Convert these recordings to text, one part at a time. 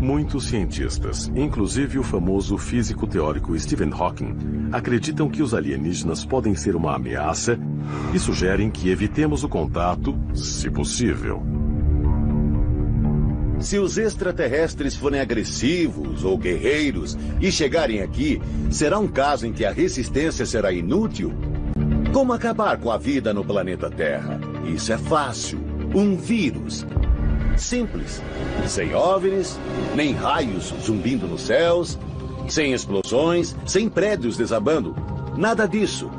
Muitos cientistas, inclusive o famoso físico teórico Stephen Hawking, acreditam que os alienígenas podem ser uma ameaça e sugerem que evitemos o contato, se possível. Se os extraterrestres forem agressivos ou guerreiros e chegarem aqui, será um caso em que a resistência será inútil? Como acabar com a vida no planeta Terra? Isso é fácil. Um vírus. Simples. Sem OVNIs, nem raios zumbindo nos céus, sem explosões, sem prédios desabando. Nada disso.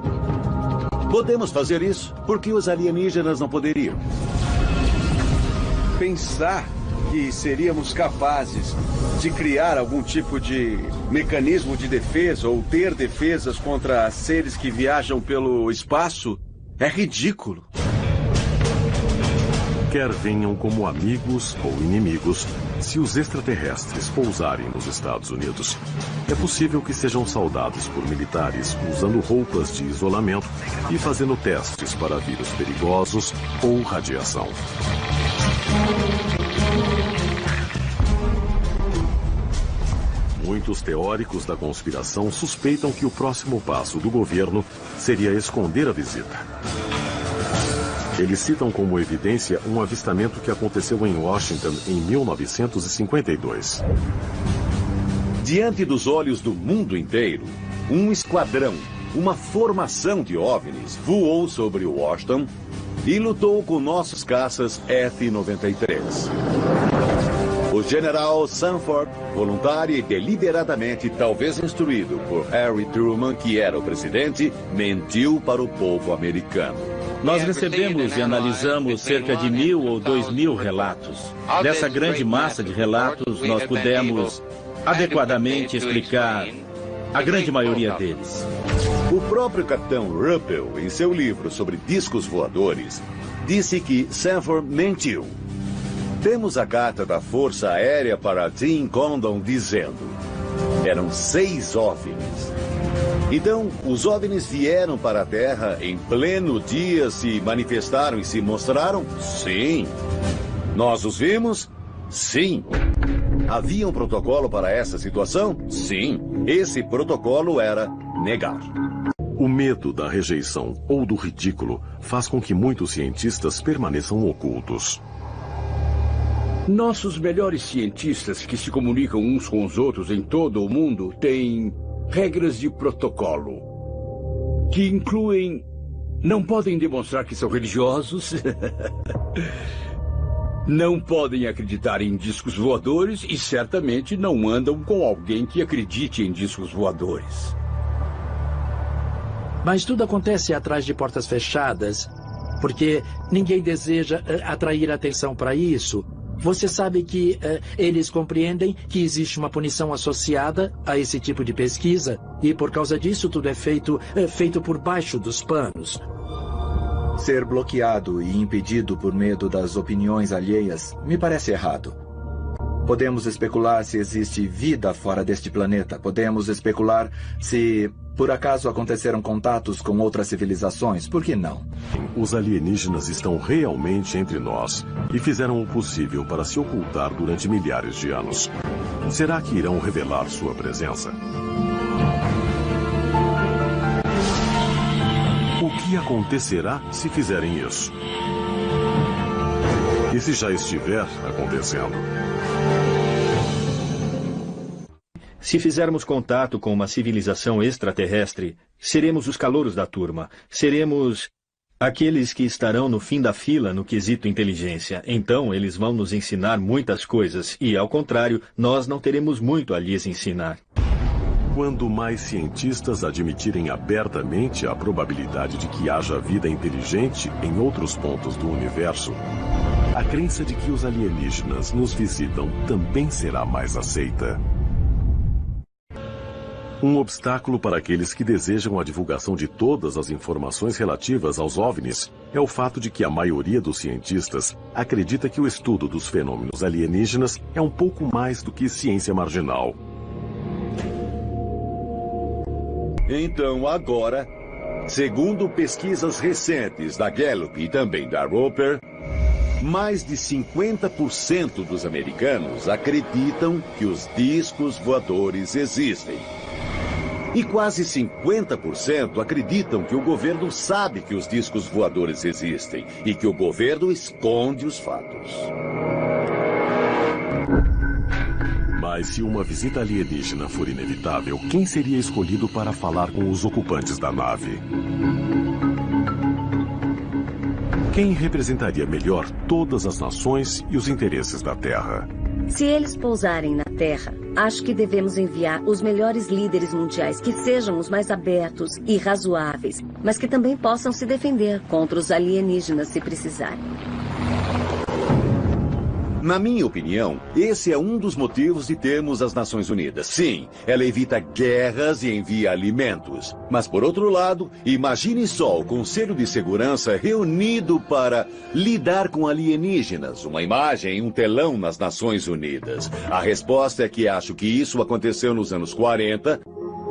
Podemos fazer isso porque os alienígenas não poderiam. Pensar que seríamos capazes de criar algum tipo de mecanismo de defesa ou ter defesas contra seres que viajam pelo espaço é ridículo. Quer venham como amigos ou inimigos, se os extraterrestres pousarem nos Estados Unidos, é possível que sejam saudados por militares usando roupas de isolamento e fazendo testes para vírus perigosos ou radiação. Muitos teóricos da conspiração suspeitam que o próximo passo do governo seria esconder a visita. Eles citam como evidência um avistamento que aconteceu em Washington em 1952. Diante dos olhos do mundo inteiro, um esquadrão, uma formação de OVNIs voou sobre Washington e lutou com nossos caças F-93. O general Sanford, voluntário e deliberadamente, talvez instruído por Harry Truman, que era o presidente, mentiu para o povo americano. Nós recebemos e analisamos cerca de 1.000 ou 2.000 relatos. Dessa grande massa de relatos, nós pudemos adequadamente explicar a grande maioria deles. O próprio capitão Ruppel, em seu livro sobre discos voadores, disse que Sanford mentiu. Temos a carta da Força Aérea para Tim Condon dizendo: eram 6 OVNIs. Então, os OVNIs vieram para a Terra em pleno dia, se manifestaram e se mostraram? Sim. Nós os vimos? Sim. Havia um protocolo para essa situação? Sim. Esse protocolo era negar. O medo da rejeição ou do ridículo faz com que muitos cientistas permaneçam ocultos. Nossos melhores cientistas que se comunicam uns com os outros em todo o mundo têm regras de protocolo, que incluem: não podem demonstrar que são religiosos, não podem acreditar em discos voadores e certamente não andam com alguém que acredite em discos voadores. Mas tudo acontece atrás de portas fechadas, porque ninguém deseja atrair atenção para isso. Você sabe que eles compreendem que existe uma punição associada a esse tipo de pesquisa e por causa disso tudo é feito por baixo dos panos. Ser bloqueado e impedido por medo das opiniões alheias me parece errado. Podemos especular se existe vida fora deste planeta. Podemos especular se, por acaso, aconteceram contatos com outras civilizações. Por que não? Os alienígenas estão realmente entre nós e fizeram o possível para se ocultar durante milhares de anos. Será que irão revelar sua presença? O que acontecerá se fizerem isso? E se já estiver acontecendo? Se fizermos contato com uma civilização extraterrestre, seremos os calouros da turma. Seremos aqueles que estarão no fim da fila no quesito inteligência. Então, eles vão nos ensinar muitas coisas e, ao contrário, nós não teremos muito a lhes ensinar. Quando mais cientistas admitirem abertamente a probabilidade de que haja vida inteligente em outros pontos do universo, a crença de que os alienígenas nos visitam também será mais aceita. Um obstáculo para aqueles que desejam a divulgação de todas as informações relativas aos OVNIs é o fato de que a maioria dos cientistas acredita que o estudo dos fenômenos alienígenas é um pouco mais do que ciência marginal. Então, agora, segundo pesquisas recentes da Gallup e também da Roper, Mais de 50% dos americanos acreditam que os discos voadores existem. E quase 50% acreditam que o governo sabe que os discos voadores existem e que o governo esconde os fatos. Mas se uma visita alienígena for inevitável, quem seria escolhido para falar com os ocupantes da nave? Quem representaria melhor todas as nações e os interesses da Terra? Se eles pousarem na Terra, acho que devemos enviar os melhores líderes mundiais que sejam os mais abertos e razoáveis, mas que também possam se defender contra os alienígenas se precisarem. Na minha opinião, esse é um dos motivos de termos as Nações Unidas. Sim, ela evita guerras e envia alimentos. Mas, por outro lado, imagine só o Conselho de Segurança reunido para lidar com alienígenas. Uma imagem em um telão nas Nações Unidas. A resposta é que acho que isso aconteceu nos anos 40...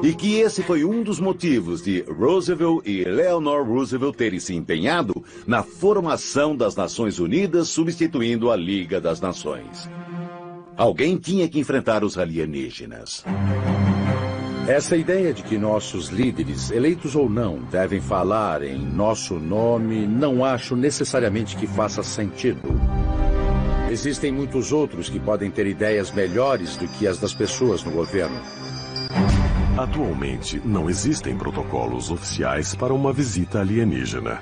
e que esse foi um dos motivos de Roosevelt e Eleanor Roosevelt terem se empenhado na formação das Nações Unidas, substituindo a Liga das Nações. Alguém tinha que enfrentar os alienígenas. Essa ideia de que nossos líderes, eleitos ou não, devem falar em nosso nome, não acho necessariamente que faça sentido. Existem muitos outros que podem ter ideias melhores do que as das pessoas no governo. Atualmente, não existem protocolos oficiais para uma visita alienígena.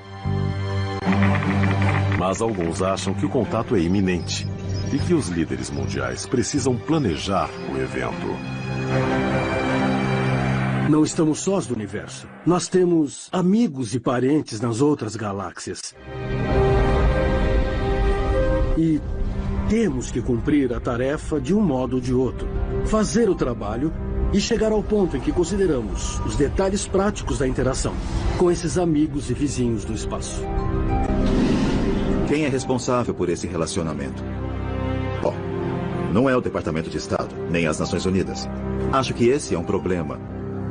Mas alguns acham que o contato é iminente e que os líderes mundiais precisam planejar o evento. Não estamos sós do universo. Nós temos amigos e parentes nas outras galáxias. E temos que cumprir a tarefa de um modo ou de outro. Fazer o trabalho e chegar ao ponto em que consideramos os detalhes práticos da interação com esses amigos e vizinhos do espaço. Quem é responsável por esse relacionamento? Bom, não é o Departamento de Estado, nem as Nações Unidas. Acho que esse é um problema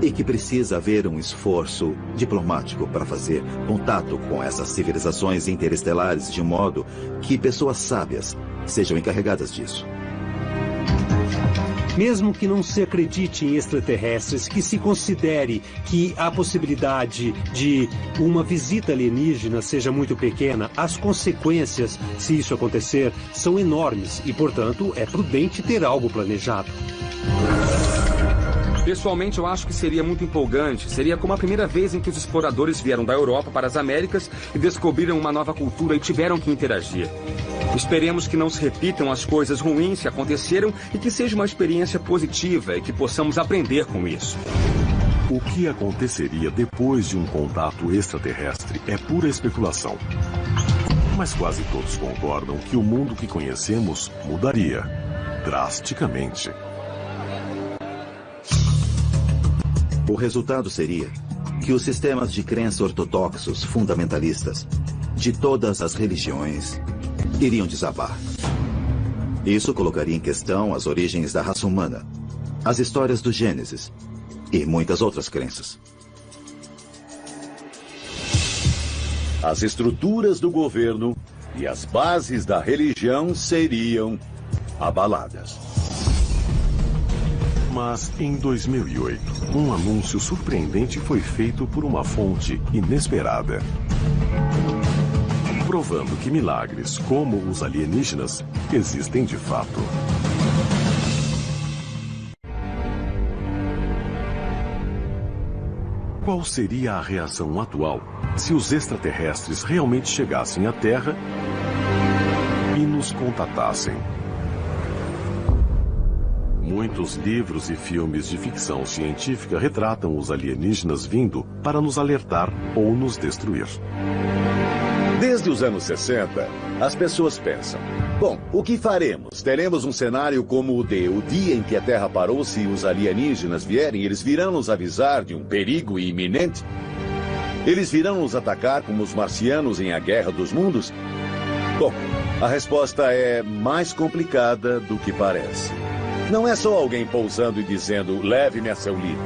e que precisa haver um esforço diplomático para fazer contato com essas civilizações interestelares de um modo que pessoas sábias sejam encarregadas disso. Mesmo que não se acredite em extraterrestres, que se considere que a possibilidade de uma visita alienígena seja muito pequena, as consequências, se isso acontecer, são enormes e, portanto, é prudente ter algo planejado. Pessoalmente, eu acho que seria muito empolgante. Seria como a primeira vez em que os exploradores vieram da Europa para as Américas e descobriram uma nova cultura e tiveram que interagir. Esperemos que não se repitam as coisas ruins que aconteceram e que seja uma experiência positiva e que possamos aprender com isso. O que aconteceria depois de um contato extraterrestre é pura especulação. Mas quase todos concordam que o mundo que conhecemos mudaria drasticamente. O resultado seria que os sistemas de crença ortodoxos fundamentalistas de todas as religiões iriam desabar. Isso colocaria em questão as origens da raça humana, as histórias do Gênesis e muitas outras crenças. As estruturas do governo e as bases da religião seriam abaladas. Mas, em 2008, um anúncio surpreendente foi feito por uma fonte inesperada, provando que milagres como os alienígenas existem de fato. Qual seria a reação atual se os extraterrestres realmente chegassem à Terra e nos contatassem? Muitos livros e filmes de ficção científica retratam os alienígenas vindo para nos alertar ou nos destruir. Desde os anos 60, as pessoas pensam: bom, o que faremos? Teremos um cenário como o dia em que a Terra parou. Se os alienígenas vierem, eles virão nos avisar de um perigo iminente? Eles virão nos atacar como os marcianos em A Guerra dos Mundos? Bom, a resposta é mais complicada do que parece. Não é só alguém pousando e dizendo: leve-me a seu líder.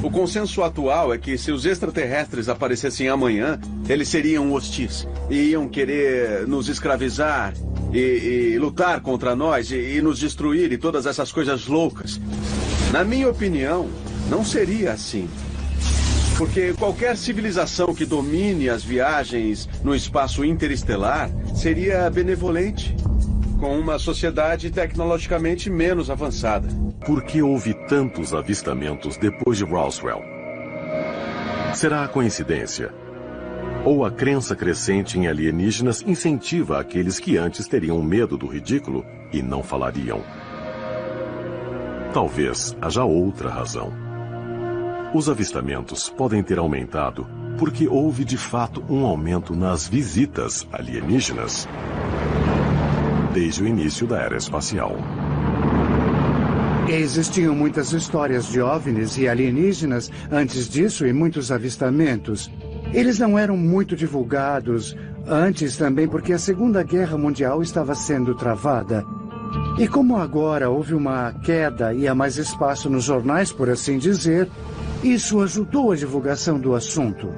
O consenso atual é que se os extraterrestres aparecessem amanhã, eles seriam hostis. E iam querer nos escravizar e lutar contra nós e nos destruir e todas essas coisas loucas. Na minha opinião, não seria assim. Porque qualquer civilização que domine as viagens no espaço interestelar seria benevolente, com uma sociedade tecnologicamente menos avançada. Por que houve tantos avistamentos depois de Roswell? Será a coincidência? Ou a crença crescente em alienígenas incentiva aqueles que antes teriam medo do ridículo e não falariam? Talvez haja outra razão. Os avistamentos podem ter aumentado porque houve de fato um aumento nas visitas alienígenas desde o início da era espacial. Existiam muitas histórias de OVNIs e alienígenas antes disso e muitos avistamentos. Eles não eram muito divulgados antes também porque a Segunda Guerra Mundial estava sendo travada. E como agora houve uma queda e há mais espaço nos jornais, por assim dizer, isso ajudou a divulgação do assunto.